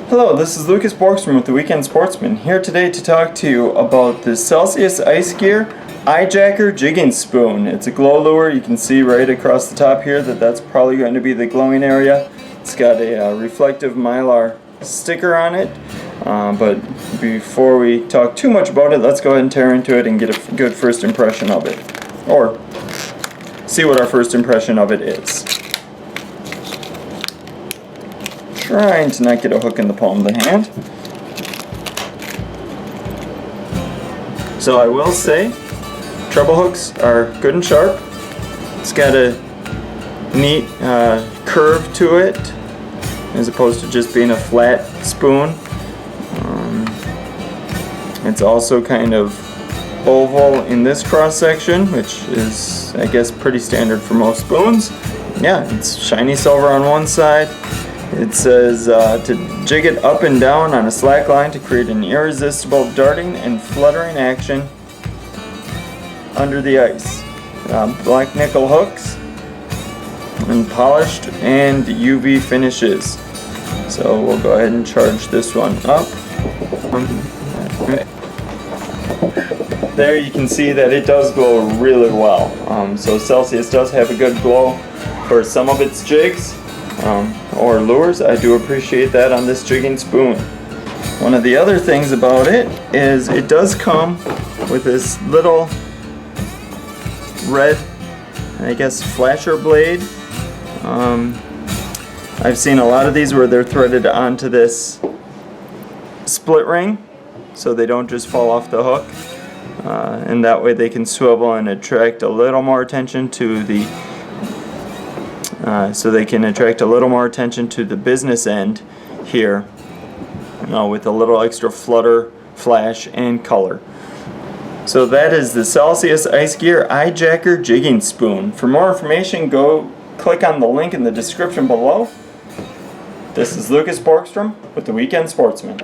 Hello, this is Lucas Borgstrom with the Weekend Sportsman, here today to talk to you about the Celsius Ice Gear Eyejacker Jigging Spoon. It's a glow lure. You can see right across the top here that that's probably going to be the glowing area. It's got a reflective mylar sticker on it, but before we talk too much about it, let's go ahead and tear into it and get a good first impression of it, or see what our first impression of it is. Trying to not get a hook in the palm of the hand. So I will say, treble hooks are good and sharp. It's got a neat curve to it, as opposed to just being a flat spoon. It's also kind of oval in this cross section, which is, I guess, pretty standard for most spoons. Yeah, it's shiny silver on one side. It says to jig it up and down on a slack line to create an irresistible darting and fluttering action under the ice. Black nickel hooks and polished and UV finishes. So we'll go ahead and charge this one up. There you can see that it does glow really well. So Celsius does have a good glow for some of its jigs. Or lures. I do appreciate that on this jigging spoon. One of the other things about it is it does come with this little red, I guess, flasher blade. I've seen a lot of these where they're threaded onto this split ring so they don't just fall off the hook, and that way they can swivel and attract a little more attention to the business end here, with a little extra flutter, flash, and color. So that is the Celsius Ice Gear Eyejacker Jigging Spoon. For more information, go click on the link in the description below. This is Lucas Borgstrom with the Weekend Sportsman.